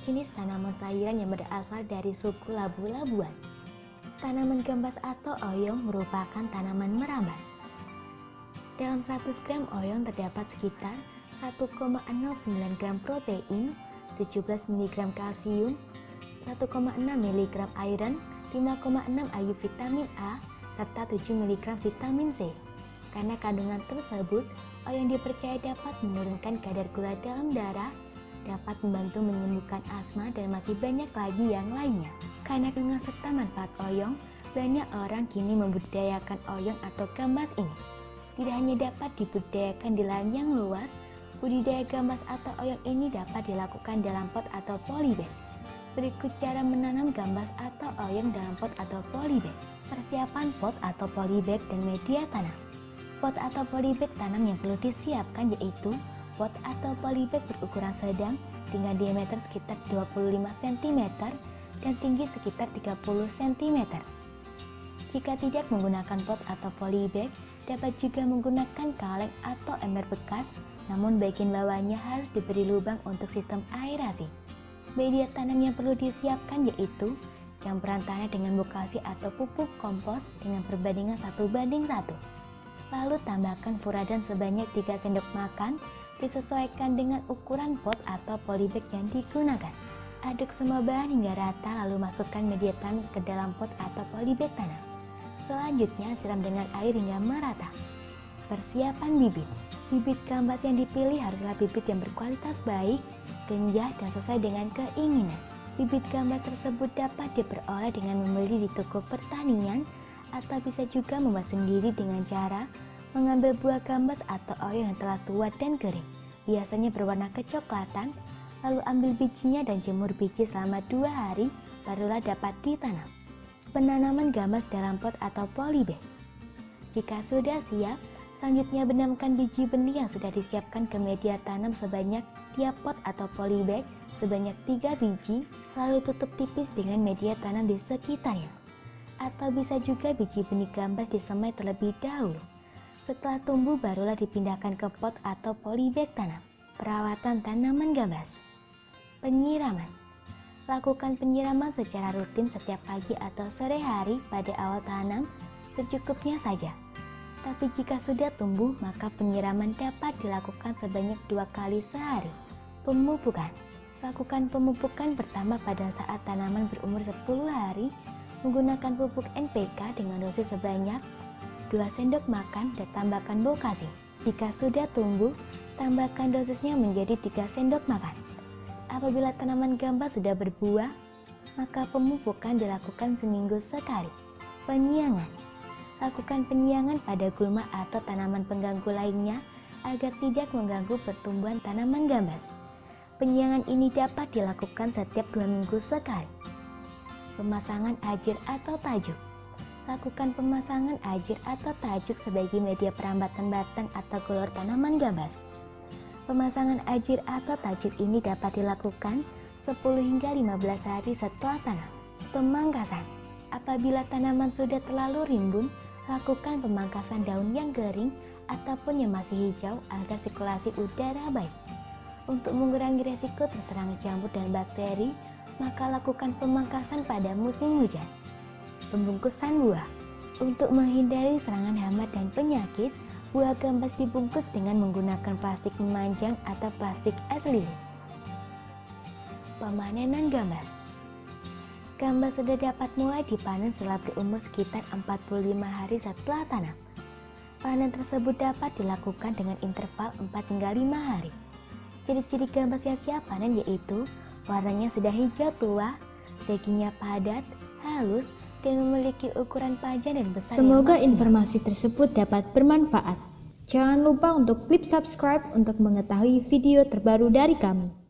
jenis tanaman sayuran yang berasal dari suku labu-labuan. Tanaman gambas atau oyong merupakan tanaman merambat. Dalam 100 gram oyong terdapat sekitar 1,09 gram protein, 17 mg kalsium, 1,6 mg iron, 5,6 IU vitamin A, serta 7 mg vitamin C. Karena kandungan tersebut, oyong dipercaya dapat menurunkan kadar gula dalam darah, dapat membantu menyembuhkan asma, dan masih banyak lagi yang lainnya. Karena dengan serta manfaat oyong, banyak orang kini membudidayakan oyong atau gambas ini. Tidak hanya dapat dibudidayakan di lahan yang luas, budidaya gambas atau oyong ini dapat dilakukan dalam pot atau polybag. Berikut cara menanam gambas atau oyong dalam pot atau polybag. Persiapan pot atau polybag dan media tanam. Pot atau polybag tanam yang perlu disiapkan yaitu pot atau polybag berukuran sedang dengan diameter sekitar 25 cm dan tinggi sekitar 30 cm. Jika tidak menggunakan pot atau polybag, dapat juga menggunakan kaleng atau ember bekas, namun bagian bawahnya harus diberi lubang untuk sistem aerasi. Media tanam yang perlu disiapkan yaitu campuran tanah dengan bokasi atau pupuk kompos dengan perbandingan 1:1. Lalu tambahkan furadan sebanyak 3 sendok makan, disesuaikan dengan ukuran pot atau polybag yang digunakan. Aduk semua bahan hingga rata, lalu masukkan media tanam ke dalam pot atau polybag tanam. Selanjutnya siram dengan air hingga merata. Persiapan bibit. Bibit gambas yang dipilih haruslah bibit yang berkualitas baik, genjah, dan sesuai dengan keinginan. Bibit gambas tersebut dapat diperoleh dengan membeli di toko pertanian atau bisa juga membuat sendiri dengan cara mengambil buah gambas atau oyong yang telah tua dan kering, biasanya berwarna kecoklatan, lalu ambil bijinya dan jemur biji selama 2 hari, barulah dapat ditanam. Penanaman gambas dalam pot atau polybag. Jika sudah siap, selanjutnya benamkan biji benih yang sudah disiapkan ke media tanam sebanyak tiap pot atau polybag sebanyak 3 biji, lalu tutup tipis dengan media tanam di sekitarnya. Atau bisa juga biji benih gambas disemai terlebih dahulu. Setelah tumbuh barulah dipindahkan ke pot atau polybag tanam. Perawatan tanaman gambas. Penyiraman. Lakukan penyiraman secara rutin setiap pagi atau sore hari pada awal tanam, secukupnya saja. Tapi jika sudah tumbuh, maka penyiraman dapat dilakukan sebanyak 2 kali sehari. Pemupukan. Lakukan pemupukan pertama pada saat tanaman berumur 10 hari menggunakan pupuk NPK dengan dosis sebanyak 2 sendok makan dan tambahkan bokasi. Jika sudah tumbuh, tambahkan dosisnya menjadi 3 sendok makan. Apabila tanaman gambas sudah berbuah, maka pemupukan dilakukan seminggu sekali. Penyiangan. Lakukan penyiangan pada gulma atau tanaman pengganggu lainnya agar tidak mengganggu pertumbuhan tanaman gambas. Penyiangan ini dapat dilakukan setiap 2 minggu sekali. Pemasangan ajir atau tajuk. Lakukan pemasangan ajir atau tajuk sebagai media perambatan batang atau gulur tanaman gambas. Pemasangan ajir atau tajuk ini dapat dilakukan 10 hingga 15 hari setelah tanam. Pemangkasan. Apabila tanaman sudah terlalu rimbun, lakukan pemangkasan daun yang kering ataupun yang masih hijau agar sirkulasi udara baik. Untuk mengurangi resiko terserang jamur dan bakteri, maka lakukan pemangkasan pada musim hujan. Pembungkusan buah. Untuk menghindari serangan hama dan penyakit, buah gambas dibungkus dengan menggunakan plastik memanjang atau plastik es lilin. Pemanenan gambas. Gambas sudah dapat mulai dipanen setelah berumur sekitar 45 hari setelah tanam. Panen tersebut dapat dilakukan dengan interval 4 hingga 5 hari. Ciri-ciri gambas yang siap panen yaitu warnanya sudah hijau tua, dagingnya padat, halus, dan memiliki ukuran panjang dan besar. Semoga informasi tersebut dapat bermanfaat. Jangan lupa untuk klik subscribe untuk mengetahui video terbaru dari kami.